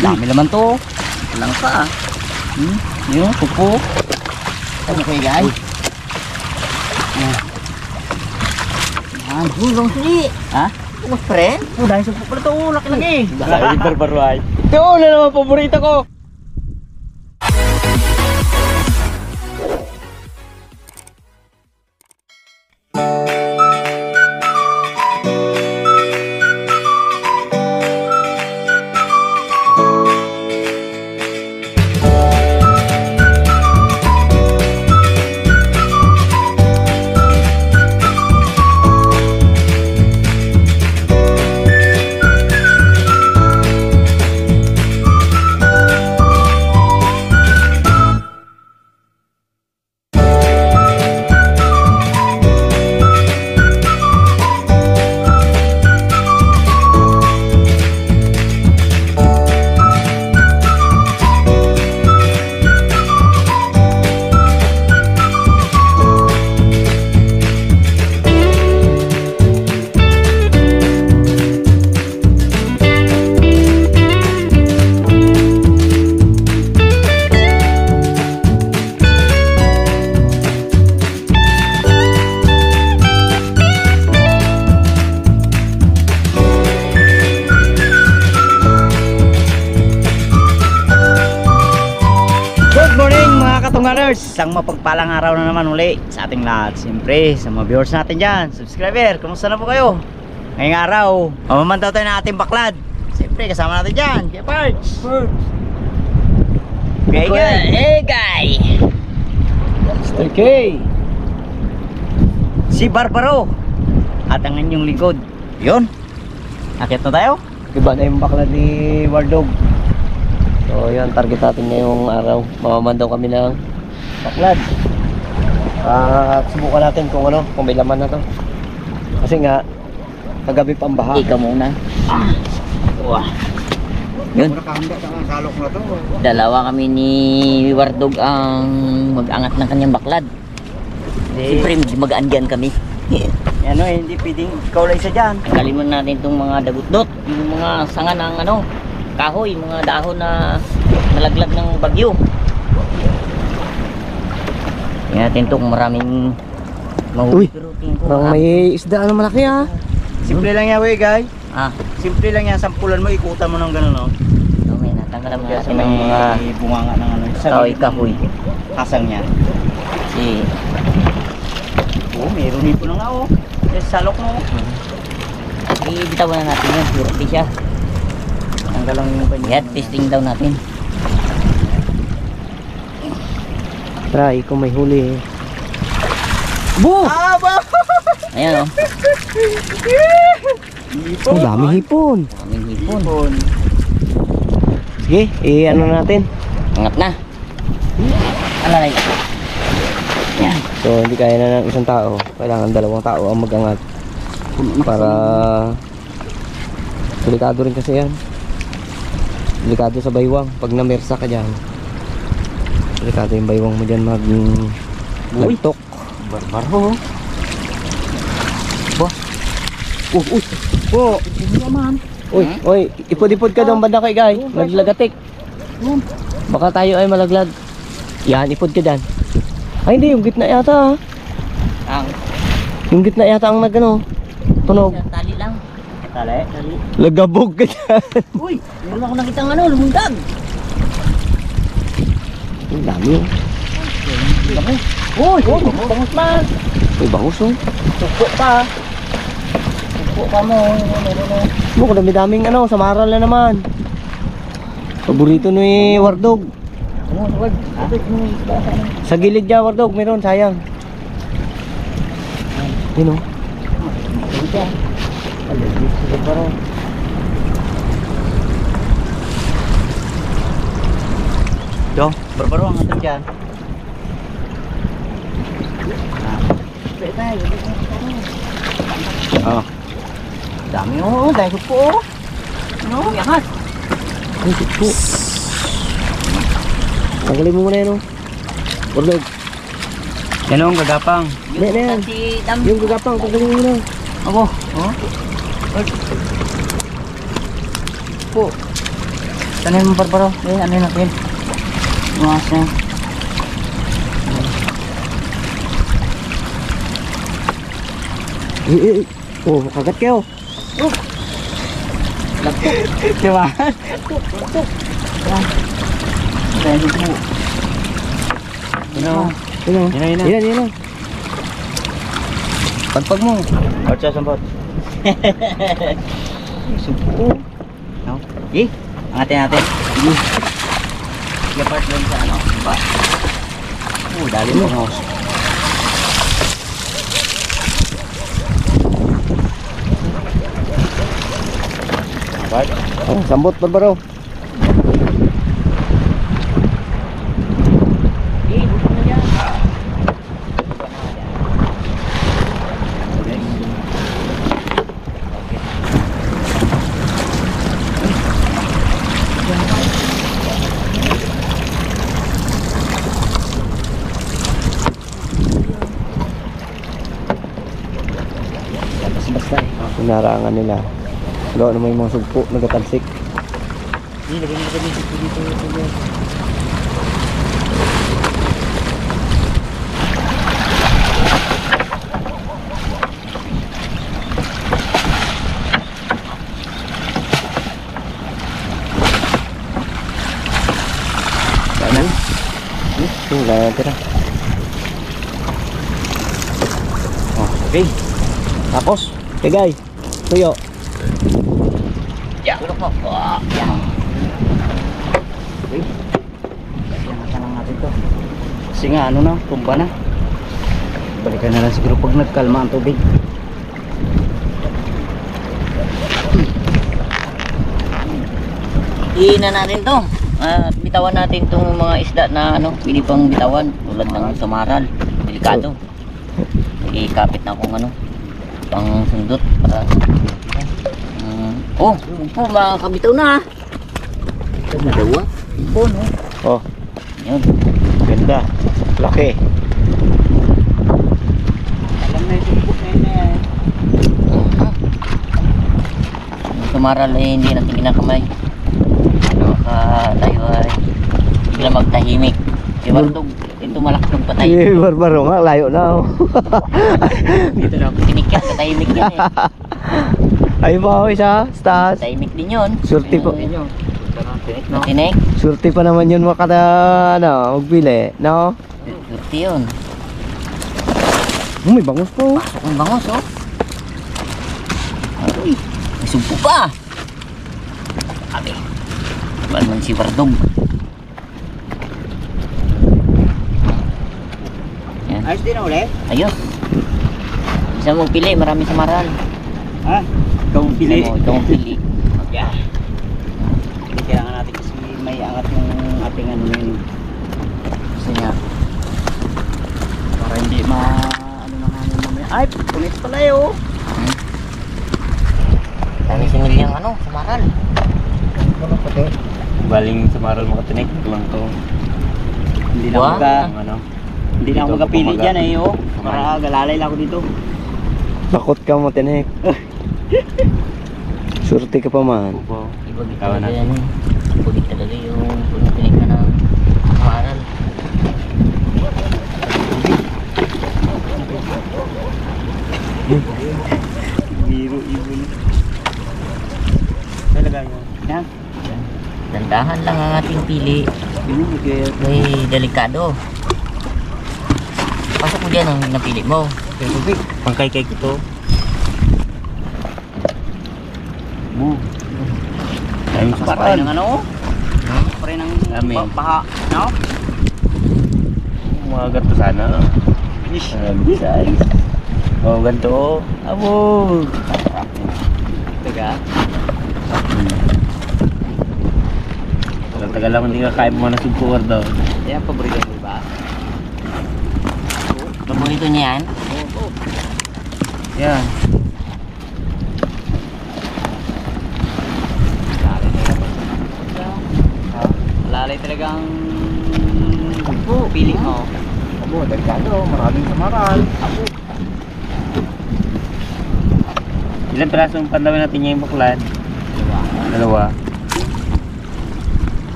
Dami naman to. Lang ka. Yun, pupo. Ano kayo guys? Yan. Hanggang suli. Ha? Mas friend? Dahil sa pupo na to. Laki-laki. Dahil barbaruay. Ito na naman paborito ko. Isang mapagpalang araw na naman uli sa ating lahat. Siyempre sa mga viewers natin dyan, subscriber, kumusta na po kayo? Ngayong araw, mamamantaw tayo ng ating baklad. Siyempre kasama natin dyan, Kuya Parts, Hey guy, Mr. K, si Barbaro, at ang inyong likod. Yun, akit na tayo. Iba na yung baklad ni Wardog. So yun, target natin ngayong araw. Mamamandaw kami ng baklad. Subukan natin kung ano, kung may laman na to. Kasi nga kagabi pang baha. Ikaw muna. Wah. Yun. Dalawa kami ni Wardog ang mag-angat ng kanyang baklad. Siyempre magaan-gaan kami. Ano eh, hindi pwedeng ikaw lang isa dyan. Kaliman natin itong mga dagot-dot, yung mga sanga ng ano, kahoy, mga dahon na nalaglag ng bagyo. Tingnan natin itong maraming mahuli. Parang may isda na malaki ha. Simple lang yan wey guys. Simple lang yan, sampulan mo, ikutan mo ng gano'n no. So may natanggalan mo natin ng ng mga bunganga ng ano. kahoy. Hasang niya. Si Meron din po na nga oh. Salok mo. Ibitawan na natin yan, hirap siya. Tanggal lang yung kanya. Testing daw natin. Try kung may huli. Bo! Ayan o. Ang daming hipon. Daming hipon. Sige, ano natin. Angat na. Alalay. Yan. So hindi kaya na ng isang tao. Kailangan dalawang tao ang mag-angat. Para delikado rin kasi yan. Delikado sa baywang. Pag namersa ka dyan, delikado yung baywang mo dyan mag-lagtok. Barbaro. Boss. Uy. Uy, ipod-ipod ka doon banda kay guy. Naglagatik. Baka tayo ay malaglag. Yan, ipod ka dyan. Ay hindi, yung gitna yata ha. Yung gitna yata ang nagano. Tunog. Tali lang. Tali. Lagabog ka dyan. Uy, meron ako nakitang ano, lumundag. Ang dami oh. Uy, bangus man. Uy, bangus oh. Tupo pa. Tupo pa mo. Kung dami-daming ano, samaral na naman. Paborito ni Wardog. Sa gilid niya Wardog, meron, sayang. Yun oh. Ito, Barbaro ang atin dyan. Dami oh, dahil po. Ano? Yangat. Ay, po. Tanggalin mo muna yan oh. Wardog. Yan oh, gagapang. Yan. Yung gagapang, tanggalin mo muna. Ako. Oh? Po. Tanin mo barbaro. Ano yun natin? Umangas na yun. Oh, kagat kayo. Laptok. Diba? Laptok. Dahil po. Yan. Pagpag mo. Part siya sambot. Supo. No? Angatin natin. Sige part lang sa ano. Ba? Dali mo. Part? Oh, sambot barbaro. Buto na dyan. Basta Pinarangan nila. Gawa naman yung mga sugpo, nagatalsik. lagay dito. Sana? Wala yan tira. Okay. Tapos, guys, tuyo. Tulog mo. Yan. Okay. Yan lang natin to. Kasi nga ano na, tumba na. Balikan na lang siguro pag nagkalma ang tubig. Iina natin to. At bitawan natin itong mga isda na ano, pili pang bitawan tulad ng samaral, delikado. Ikapit na akong ano, pang sundot para oh, po makakabitaw na. Ito na dawa. Ito no. Oh, Yun. ganda. Laki. Alam na yung tubig na yun na yan. Yung samaral ay hindi natin ginakamay. Ano tayo ay bigla magtahimik. Diba ito malakas patay. Barbaro nga, layo na. Dito na ako tinikyan, katahimik yan eh. Ay ba isa, stas. Tahimik din yun. Surti po. Tinik. Surti pa naman yun makata, ano, magbili, no? Surti yun. May bangus po. Pasok ang bangos oh. Aroy, may sumpo pa. Sabi, ba't man si Bardog? Yan. Ayos din na uli? Ayos. Isa mong pili, marami sa maral. Ha? Ikaw ang pili. Ikaw ang pili. Yeah. Kailangan natin kasi may angat yung ating ano na yun. Kasi nga para hindi ano na namin mamaya. Ay, pulis pala yun. Dami sinilyang ano, sa maral. Baling sa Maral Makatinik lang to. Hindi na Wow. Ano? hindi na ako Dito ako magapili pumaga. dyan eh. Oh. Para galalay lang ako dito. Bakot ka mo, tinik. Surti ka pa man. Upo. Ibagit Tawa talaga natin. yan eh. Ibagit talaga yung punipinig ka ng maral. Biro, ibon. Talaga yun. Yan. Dandahan lang ang ating pili. Yun, okay. May delikado. Pasok mo dyan ang napili mo. Pangkay-kay ko to. Ayun sa Mas pa paraan. rin ng ano? Pa rin ng Dami. baha. No? Mga ganito sana. Size. Oh, ganito. Abo. Taga. Tagal lang hindi ka kaya mo na sugpuwar daw. Yan, paborito mo ba? Paborito niya yan. Yan. Lalay talagang piling mo. Abo, delikado. Maraming samaral. Abo. Ilan pirasong pandawin natin niya yung baklan? Diba? Dalawa.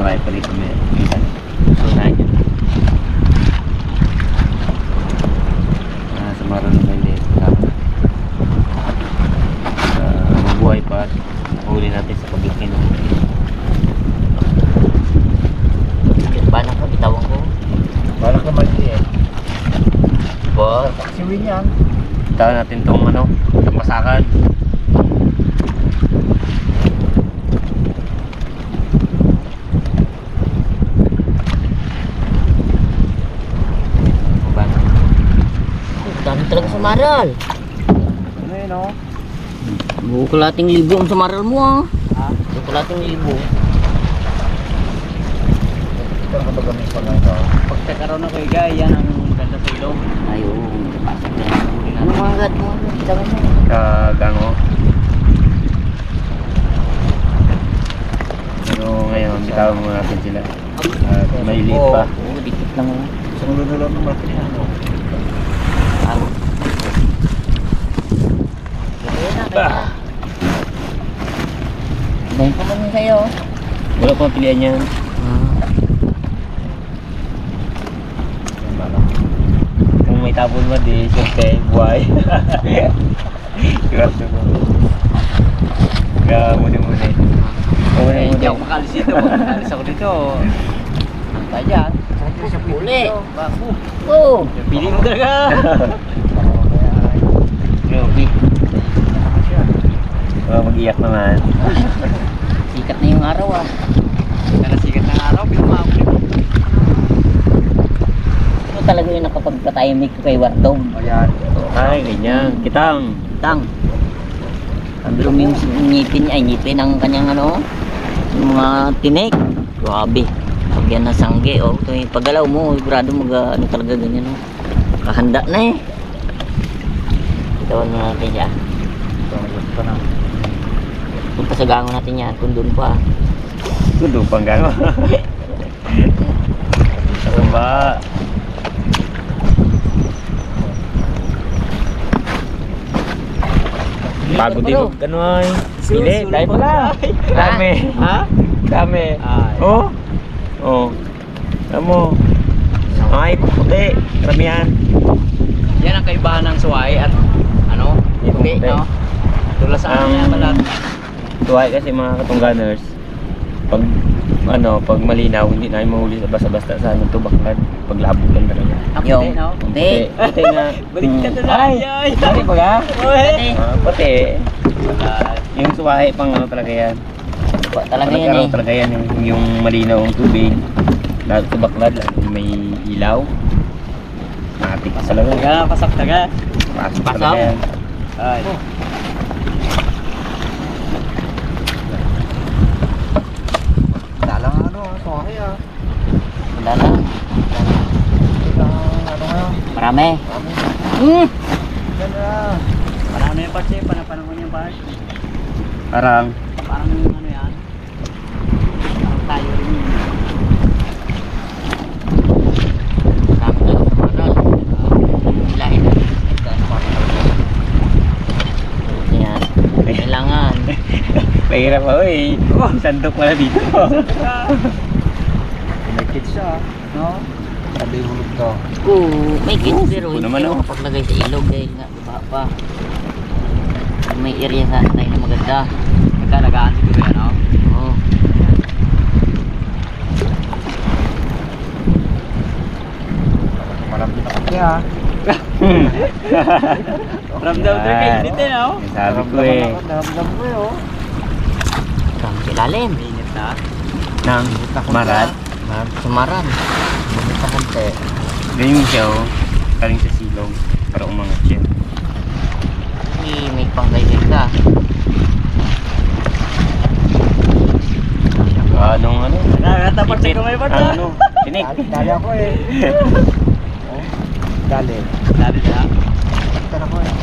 marami pa rin kami. Sunahan yun. Sa Maral na hindi. Mabuhay pa at huli natin sa paglaki ng Balak ko, bitawan ko. Balak na maliit. Po. Paksiwin yan. Tawa natin itong ano, itong masakan. Dami talaga sa maral. Ano yun o? Bukulating libo ang sa maral mo ah. Bukulating libo. Ito ang katagamit pa lang ito. Pagkakaroon ako igay, yan ang ganda sa ilong. Ay, oo. Pasok na. Ano mga gat mo? Bitawan mo. Kagango. Pero ngayon, bitawan muna natin sila. At may liit pa. Oo, dikit lang mo. Sunod na lang ng malaki na ano. Dahil pa man sa'yo. Wala pang pilihan yan. Kung may tapon mo, di siyempre buhay. Grabe mo. Kaya muna. Hindi ako makalis dito. Makalis ako dito. Tayo dyan. Uli. Oo. Pili mo talaga. Grabe. Mag-iyak naman. Sikat na yung araw ah. Sikat ng araw, pinumako. Ito talaga yung nakapagpatayamik ko kay Wardom. Ayan. Ay, ganyan. Kitang. Tang. Ang yung ngipin niya, ay ngipin ang kanyang ano, yung mga tinik. Grabe. Pag yan na sangge, oh, ito yung paggalaw mo, sigurado ano talaga ganyan, oh. Kahanda na eh. Itawan mo natin siya. Ito na. Kung pasagangon natin yan, kung doon pa. Tudo pang gano'n. Ano ba? Pagod din mag ano ay. Pili, dahil mo lang. Dami. Ha? Dami. Ay. Oh. Oh. Alam mo. Ay, puti. Karamihan. Yan ang kaibahan ng suway at ano, puti, no? Tulad sa ano yan balat. Tuway kasi mga katungganers. Pag pag malinaw, hindi na mahuli sa basta-basta sa ano to baklad. Paglabog lang talaga. Ang Yung puti, no? puti. Puti nga. Baliktad na Ay, ay. puti pa ka? Puti. Puti. Yung suwahe pang ano talaga yan. Talaga yan Nagkaroon eh. talaga yan yung malinaw ang tubig. Lahat sa baklad, may ilaw. Matik talaga. Taga, pasak taga. Pasok Pasok. talaga yan. Ay. Dalang ano, sorry ah. Wala lang. Ano nga. Marami. Ganda. Marami yung parts eh, panahon yung parts. Parang, Parang ano yan. Parang tayo rin yun. Marami talaga sa maral. Hilahin na. Yan. Kailangan. mahirap ako eh. Sandok wala dito. Pinagkit siya, no? Sabi hulog to. Oo, may kids pero hindi naman, naman oh. paglagay sa ilog dahil nga baba pa. May area sa tayo na maganda. Nagkalagaan siguro yan, no? Oo. Malapit na kasi ah. Ramdam din kayo dito, no? Sabi ko eh. Naramdam ko eh oh. Kang ilalim. Mainit na. Nang marat. Sumaran. Bumita kante. Ganyan siya oh. Kaling sa silong. Para umangat siya. May pangkainin ka. Anong ano? Nakakatapat sa kamay pa ta. Ano? Tinik. Dali ako eh. Oh. Dali. Dali na. Dali ako eh.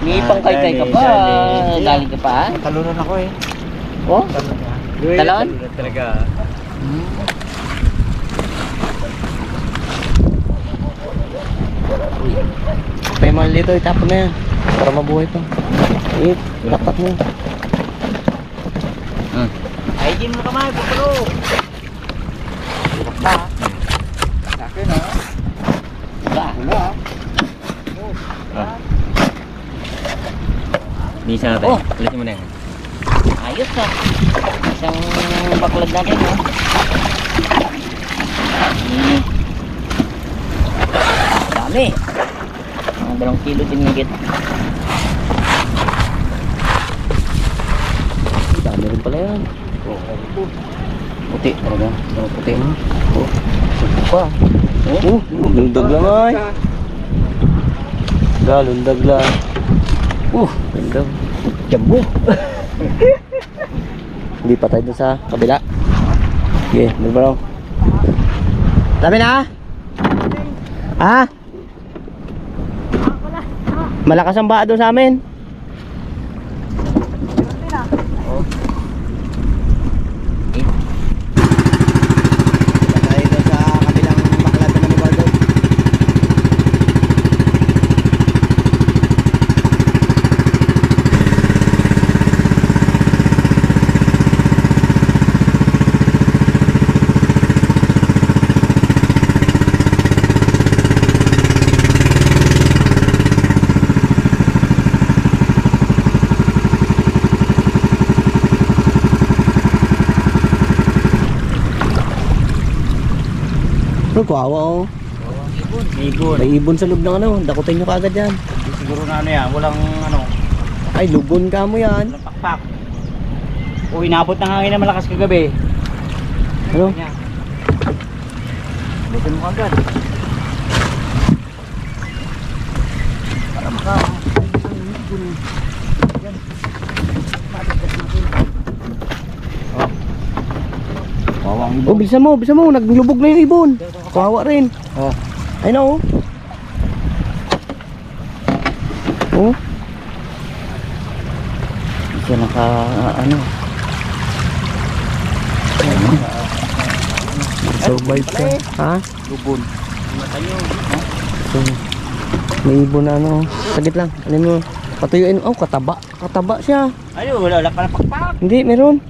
May pangkaykay ka pa. Galing ka pa. Talunan ako eh. Oh? Talon niya. Talon? Talaga. May mahal dito, itapon na yan. Para mabuhay pa. Tapat mo. Hygiene mo kamay, pupalo. Bukas pa. Sa akin ha. Wala. Bisa natin. Oh. Alisin mo na yan. Ayos na. Isang baklad natin, oh. Dami. Mga 2 kilo din higit. Dami rin pala yan. Puti talaga. Puti mo. Pa. Lundag lang ay. Lundag lang. Lundag. Jambo. Hindi pa tayo dun sa kabila. Sige, bro. Dami na? Ha? Malakas ang baa doon sa amin. Tayo sa kabilang baklad na Manibaldo. Ano, kawawa oh. Ibon. May ibon sa loob ng ano. Dakutin nyo kaagad yan. Siguro na ano yan, walang ano, Ay, lubon ka mo yan. walang pakpak. O inabot ng hangin na malakas kagabi. Ano? Yan. Butin mo agad. Para maka Wawang Oh, bilisan mo. Naglubog na yung ibon. Kawawa rin. Oh. Ay na oh. Oh. Siya naka ano. Survive ka. Ha? Lubon. So, may ibon na ano. Sagit lang. Ano mo? Patuyuin. Oh, kataba. Kataba siya. Ayun, wala pala pakpak. Hindi, meron.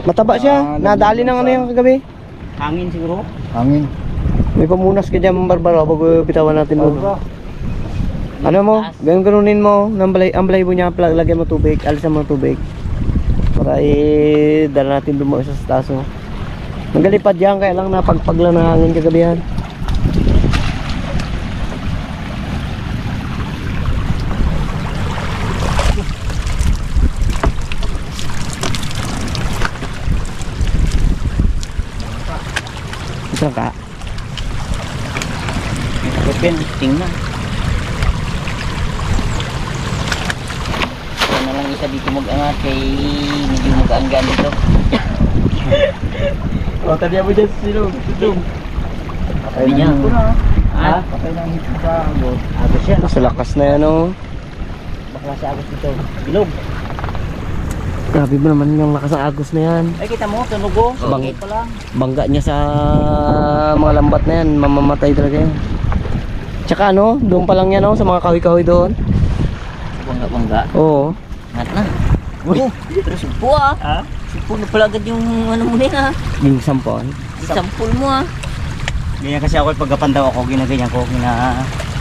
Mataba siya. Nadali ng ano yung kagabi. Hangin siguro. Hangin. May pamunas ka dyan, Barbaro, bago bitawan natin mo. Ano mo? Ganunin mo. Ang balahibo niya, lagyan mo tubig. Alisan mo tubig. Para dala natin dumo sa taso. Nagalipad yan, kaya lang napagpag lang ng hangin kagabi yan. Isang ka? Pipin, tingnan. Kaya na lang isa dito mag-angat kay medyo mag-aanggan dito. O, tadya mo dyan silong. Sabi niya. Ha? Patay na hito sa agos. Agos yan. Sa lakas na yan oh. Bakla sa agos dito. Bilog. Grabe mo naman yung lakas ng agos na yan. Ay, kita mo, tunog ko. Oh. Bangit pa lang. Bangga niya sa mga lambat na yan. Mamamatay talaga yan. Tsaka ano, doon pa lang yan oh, sa mga kahoy-kahoy doon. Bangga-bangga. Oo. Ngat na. Oh, pero sumpo ah. Ha? Sumpo na pala agad yung ano mo din ah. Yung sampon. Isampul mo ah. Ganyan kasi ako, pagkapan daw ako, ginaganyan ko,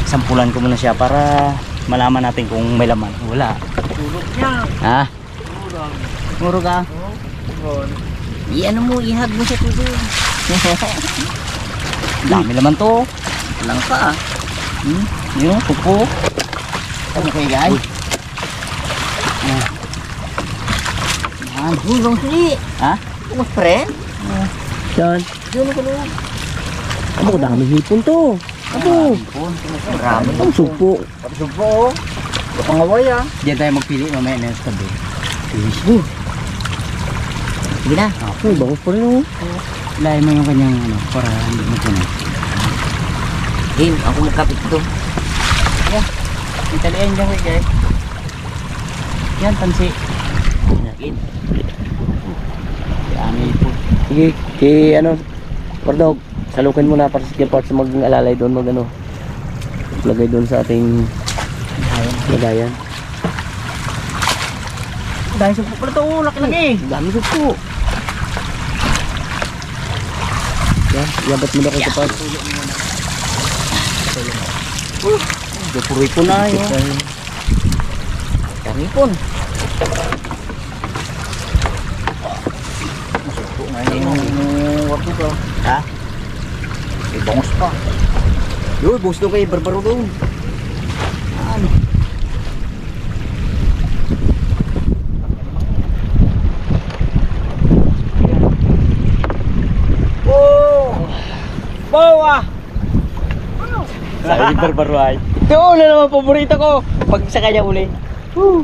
sampulan ko muna siya para malaman natin kung may laman. Wala. Tulog niya. Ha? Muro ka? I-ano mo, ihag mo sa tubig. Dami laman to. Lang ka ah. Yun, pupo. Ano kayo guys? Yan. Hanggang suli. Ha? Mas friend. Yan. Diyan ko lang. Abo, dami hipon to. Abo. Marami. Ang supo. Supo. Pangaway ah. Diyan tayo magpili mamaya na sa tabi. Sige na. Ay, bangus pa rin oh. Lain mo yung kanyang ano, para hindi magpunay. Him, ako magkapit ito. Italian dyan guys. Yan, tansi. Him. Yan, po. Sige, ano, Pardog, salukin mo na para sa parts maging alalay doon, mag ano, lagay doon sa ating lagayan. Dahil supo pala ito, laki-laki. Dami supo. Yan, iabot mo na kay Kapag. Gapuroy po na yun. Karipon. Wapo ka. Ha? May bangos pa. Yun, bangos doon kayo, barbaro doon. Ano? Bawa! Sabi ni barbaro ay. Ito na naman paborito ko. Pag sa kanya uli. Woo!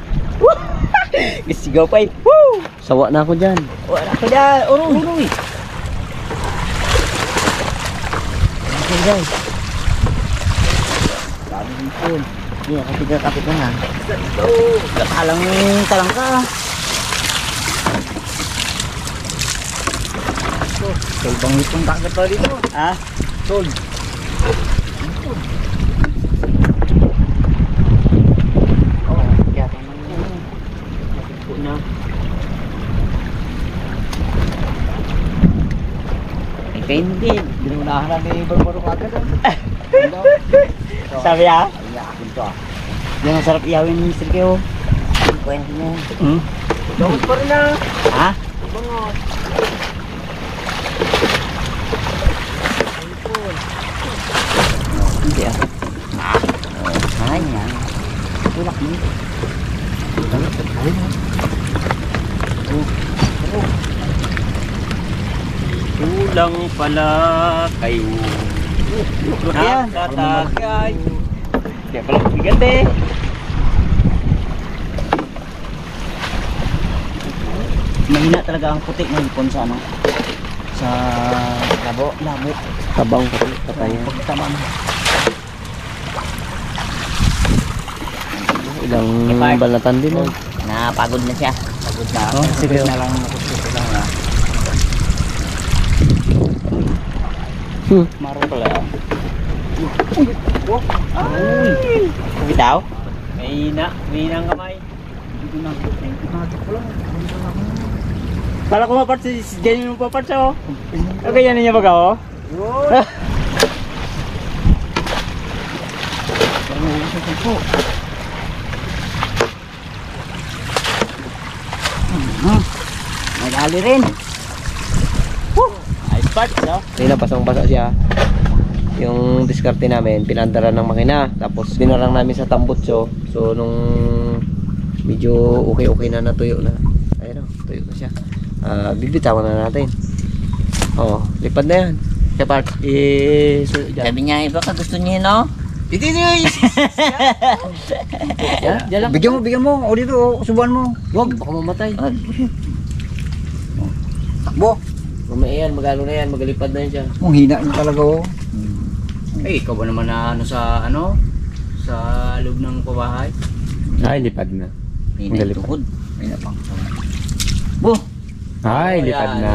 Gisigaw pa eh. Woo! Sawa na ako dyan. Wala ka dyan. Uroy. Uroy. Okay guys. Sabi ni Paul. Hindi, kapit na ha. Talang ka. Tol, bangit kong kagat pa dito. Ha? Tol. Oh, kaya naman yun. Nakikpo na. Ikaw hindi. Binunahan na ni Barbaro kagad. Sabi ha? Yan ang sarap iyawin ni Mr. Keo. Kwento mo. Bangos pa rin na. Ha? Bangos. Hindi ah. Ay, yan. Tulak mo. Kulang pala kayo. Yan. Nakatagay. Kaya pala bigat eh. Mahina talaga ang putik ng hipon sa ano? Sa labo. Tabang ko. Patayan. Pagtama mo. Ilang balatan din. Oh. Napagod na siya. Pagod na. Oh, sige. Na lang nakusuko lang ha. Maro pala. Uy! Bitaw? Mahina ang kamay. Kala ko mapart si Jenny yung papart siya oh. Okay, yan niya baga oh. Nagali rin. Ice parts no? Kanina pasang-basa siya. Yung diskarte namin, pinandara ng makina. Tapos binarang namin sa tambutso. So nung medyo okay na natuyo na. Ayun o, tuyo na siya. Bibitawan na natin. Oh, lipad na yan. Sa parts, suyo dyan. Sabi niya, iba ka gusto niya, no? Dito niyo. Dyan lang. Bigyan mo. O dito, subuan mo. Huwag, baka mamatay. Takbo. Mamaya yan, magalo na yan, magalipad na yan siya. Ang hina niya talaga oh. Eh, ikaw ba naman na sa loob ng pabahay? Ay, lipad na. Hindi na Galit. tuhod. Hina pang. Ay, lipad na.